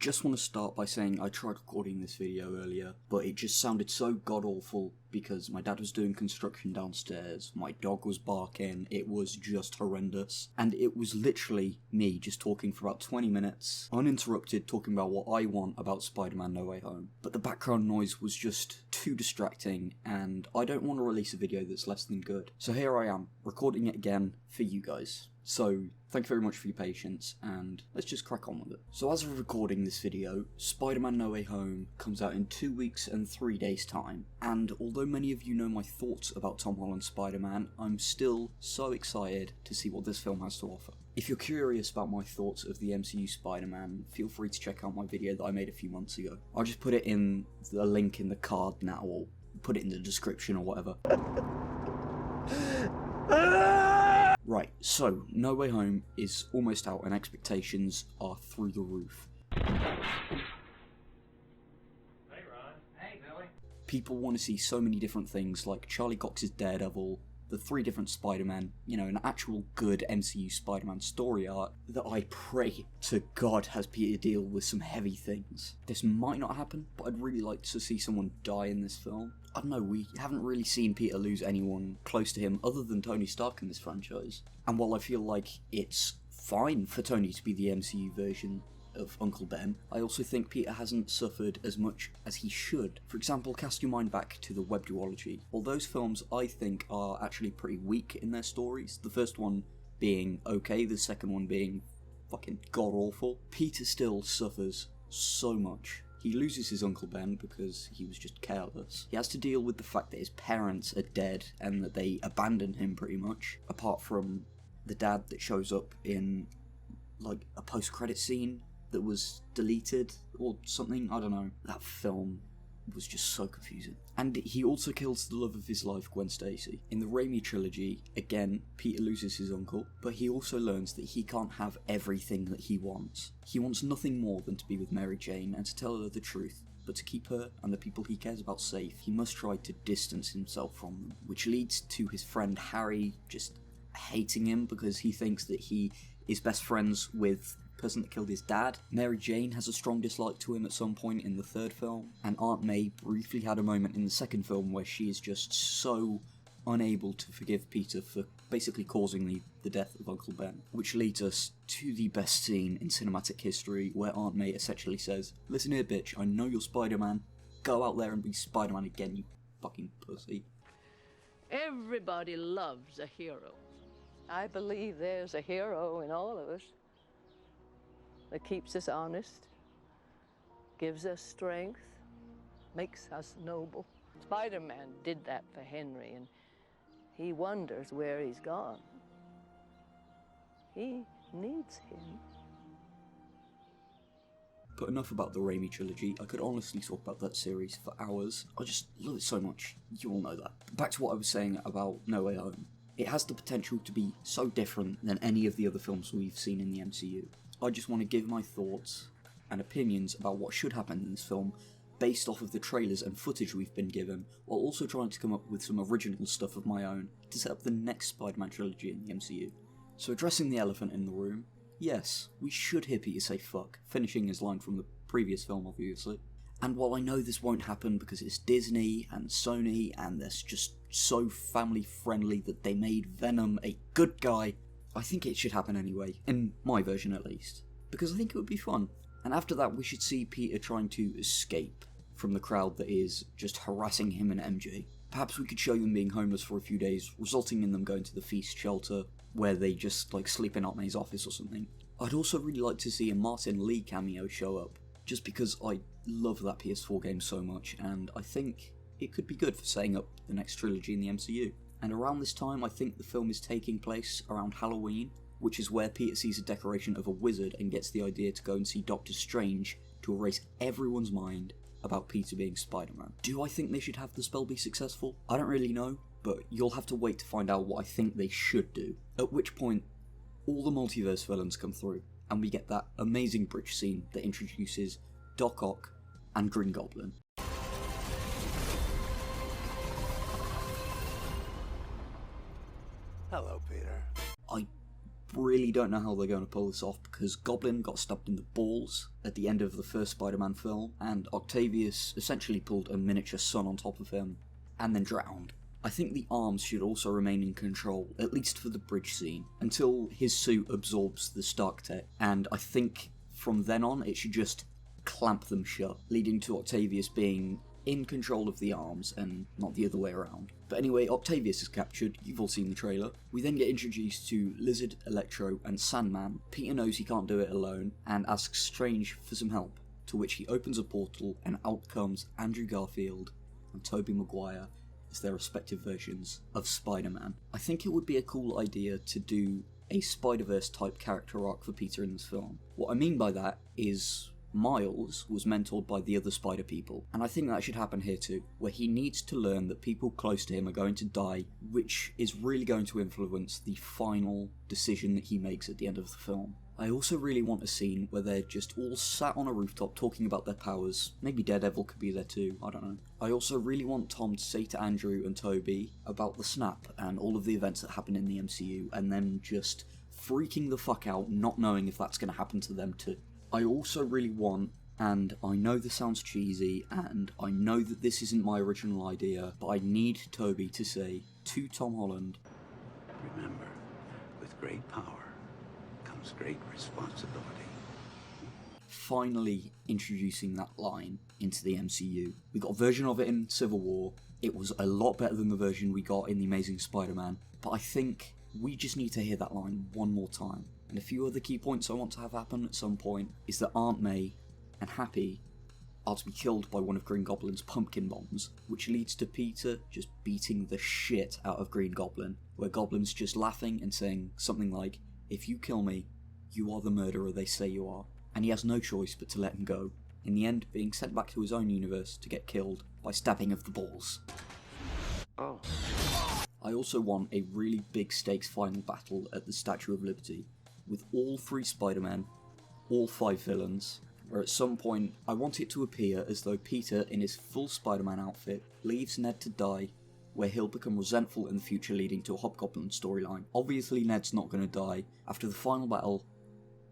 just want to start by saying I tried recording this video earlier, but it just sounded so god-awful because my dad was doing construction downstairs, my dog was barking, it was just horrendous, and it was literally me just talking for about 20 minutes, uninterrupted, talking about what I want about Spider-Man No Way Home. But the background noise was just too distracting, and I don't want to release a video that's less than good. So here I am, recording it again for you guys. So, thank you very much for your patience, and let's just crack on with it. So as of recording this video, Spider-Man No Way Home comes out in 2 weeks and 3 days time, and although many of you know my thoughts about Tom Holland's Spider-Man, I'm still so excited to see what this film has to offer. If you're curious about my thoughts of the MCU Spider-Man, feel free to check out my video that I made a few months ago. I'll just put it in the link in the card now, or put it in the description or whatever. Right, so No Way Home is almost out and expectations are through the roof. Hey Ron. Hey Billy. People want to see so many different things like Charlie Cox's Daredevil, the 3 different Spider-Man, an actual good MCU Spider-Man story arc that I pray to God has Peter deal with some heavy things. This might not happen, but I'd really like to see someone die in this film. I don't know, we haven't really seen Peter lose anyone close to him other than Tony Stark in this franchise. And while I feel like it's fine for Tony to be the MCU version of Uncle Ben, I also think Peter hasn't suffered as much as he should. For example, cast your mind back to the web duology. All those films I think are actually pretty weak in their stories, the first one being okay, the second one being fucking god-awful. Peter still suffers so much. He loses his Uncle Ben because he was just careless. He has to deal with the fact that his parents are dead and that they abandon him pretty much, apart from the dad that shows up in like a post-credit scene that was deleted or something, I don't know. That film was just so confusing. And he also kills the love of his life, Gwen Stacy. In the Raimi trilogy, again, Peter loses his uncle, but he also learns that he can't have everything that he wants. He wants nothing more than to be with Mary Jane and to tell her the truth, but to keep her and the people he cares about safe, he must try to distance himself from them, which leads to his friend Harry just hating him because he thinks that he is best friends with person that killed his dad. Mary Jane has a strong dislike to him at some point in the 3rd film, and Aunt May briefly had a moment in the 2nd film where she is just so unable to forgive Peter for basically causing the death of Uncle Ben, which leads us to the best scene in cinematic history where Aunt May essentially says, "Listen here bitch, I know you're Spider-Man, go out there and be Spider-Man again, you fucking pussy." Everybody loves a hero. I believe there's a hero in all of us that keeps us honest, gives us strength, makes us noble. Spider-Man did that for Henry, and he wonders where he's gone. He needs him. But enough about the Raimi trilogy. I could honestly talk about that series for hours. I just love it so much. You all know that. Back to what I was saying about No Way Home. It has the potential to be so different than any of the other films we've seen in the MCU. I just want to give my thoughts and opinions about what should happen in this film based off of the trailers and footage we've been given, while also trying to come up with some original stuff of my own to set up the next Spider-Man trilogy in the MCU. So addressing the elephant in the room, yes, we should hear Peter say fuck, finishing his line from the previous film obviously. And while I know this won't happen because it's Disney and Sony and they're just so family friendly that they made Venom a good guy, I think it should happen anyway, in my version at least, because I think it would be fun. And after that we should see Peter trying to escape from the crowd that is just harassing him and MJ. Perhaps we could show them being homeless for a few days, resulting in them going to the Feast shelter, where they just sleep in Aunt May's office or something. I'd also really like to see a Martin Lee cameo show up, just because I love that PS4 game so much, and I think it could be good for setting up the next trilogy in the MCU. And around this time, I think the film is taking place around Halloween, which is where Peter sees a decoration of a wizard and gets the idea to go and see Doctor Strange to erase everyone's mind about Peter being Spider-Man. Do I think they should have the spell be successful? I don't really know, but you'll have to wait to find out what I think they should do. At which point, all the multiverse villains come through, and we get that amazing bridge scene that introduces Doc Ock and Green Goblin. Hello, Peter. I really don't know how they're going to pull this off, because Goblin got stabbed in the balls at the end of the first Spider-Man film, and Octavius essentially pulled a miniature sun on top of him, and then drowned. I think the arms should also remain in control, at least for the bridge scene, until his suit absorbs the Stark tech, and I think from then on it should just clamp them shut, leading to Octavius being in control of the arms and not the other way around. But anyway, Octavius is captured, you've all seen the trailer. We then get introduced to Lizard, Electro and Sandman. Peter knows he can't do it alone and asks Strange for some help, to which he opens a portal and out comes Andrew Garfield and Tobey Maguire as their respective versions of Spider-Man. I think it would be a cool idea to do a SpiderVerse type character arc for Peter in this film. What I mean by that is Miles was mentored by the other Spider people, and I think that should happen here too, where he needs to learn that people close to him are going to die, which is really going to influence the final decision that he makes at the end of the film. I also really want a scene where they're just all sat on a rooftop talking about their powers. Maybe Daredevil could be there too, I don't know. I also really want Tom to say to Andrew and Toby about the snap and all of the events that happen in the MCU, and then just freaking the fuck out, not knowing if that's going to happen to them too. I also really want, and I know this sounds cheesy, and I know that this isn't my original idea, but I need Toby to say to Tom Holland, "Remember, with great power comes great responsibility." Finally introducing that line into the MCU. We got a version of it in Civil War. It was a lot better than the version we got in The Amazing Spider-Man, but I think we just need to hear that line one more time. And a few other key points I want to have happen at some point is that Aunt May and Happy are to be killed by one of Green Goblin's pumpkin bombs, which leads to Peter just beating the shit out of Green Goblin, where Goblin's just laughing and saying something like, "If you kill me, you are the murderer they say you are," and he has no choice but to let him go, in the end being sent back to his own universe to get killed by stabbing of the balls. Oh. I also want a really big stakes final battle at the Statue of Liberty, with all 3 Spider-Men, all 5 villains, where at some point I want it to appear as though Peter, in his full Spider-Man outfit, leaves Ned to die, where he'll become resentful in the future, leading to a Hobgoblin storyline. Obviously Ned's not going to die. After the final battle,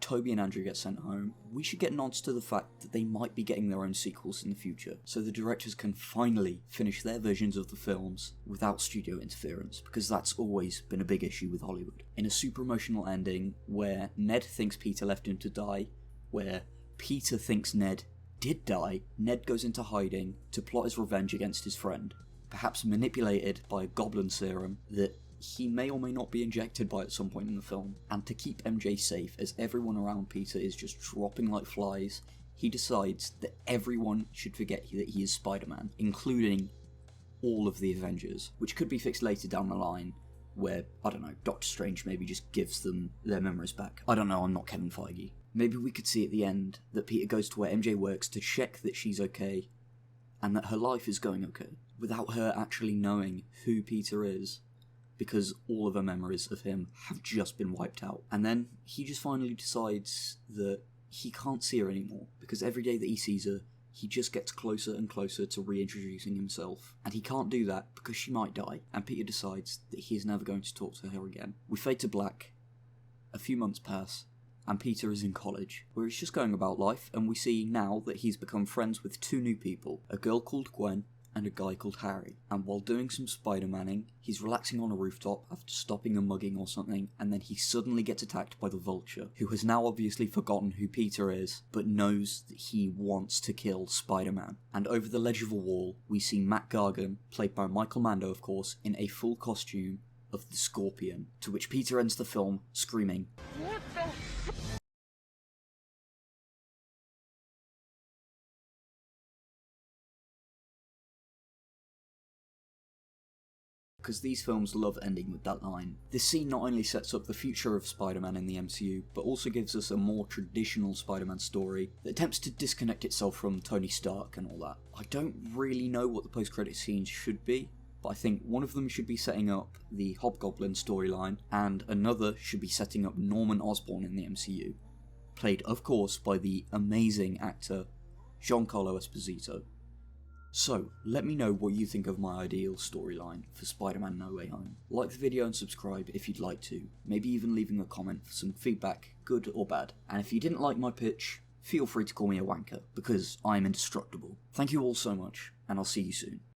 Toby and Andrew get sent home. We should get nods to the fact that they might be getting their own sequels in the future, so the directors can finally finish their versions of the films without studio interference, because that's always been a big issue with Hollywood. In a super emotional ending, where Ned thinks Peter left him to die, where Peter thinks Ned did die, Ned goes into hiding to plot his revenge against his friend, perhaps manipulated by a goblin serum that he may or may not be injected by at some point in the film. And to keep MJ safe, as everyone around Peter is just dropping like flies, he decides that everyone should forget that he is Spider-Man, including all of the Avengers, which could be fixed later down the line, where, I don't know, Doctor Strange maybe just gives them their memories back. I don't know, I'm not Kevin Feige. Maybe we could see at the end that Peter goes to where MJ works to check that she's okay, and that her life is going okay, without her actually knowing who Peter is, because all of her memories of him have just been wiped out. And then he just finally decides that he can't see her anymore, because every day that he sees her, he just gets closer and closer to reintroducing himself. And he can't do that because she might die, and Peter decides that he is never going to talk to her again. We fade to black, a few months pass, and Peter is in college, where he's just going about life, and we see now that he's become friends with 2 new people, a girl called Gwen and a guy called Harry. And while doing some Spider-Manning, he's relaxing on a rooftop after stopping a mugging or something, and then he suddenly gets attacked by the Vulture, who has now obviously forgotten who Peter is, but knows that he wants to kill Spider-Man. And over the ledge of a wall, we see Matt Gargan, played by Michael Mando of course, in a full costume of the Scorpion, to which Peter ends the film screaming, "What the f-?" Because these films love ending with that line. This scene not only sets up the future of Spider-Man in the MCU, but also gives us a more traditional Spider-Man story that attempts to disconnect itself from Tony Stark and all that. I don't really know what the post-credit scenes should be, but I think one of them should be setting up the Hobgoblin storyline, and another should be setting up Norman Osborn in the MCU, played of course by the amazing actor Giancarlo Esposito. So, let me know what you think of my ideal storyline for Spider-Man No Way Home. Like the video and subscribe if you'd like to, maybe even leaving a comment for some feedback, good or bad. And if you didn't like my pitch, feel free to call me a wanker, because I'm indestructible. Thank you all so much, and I'll see you soon.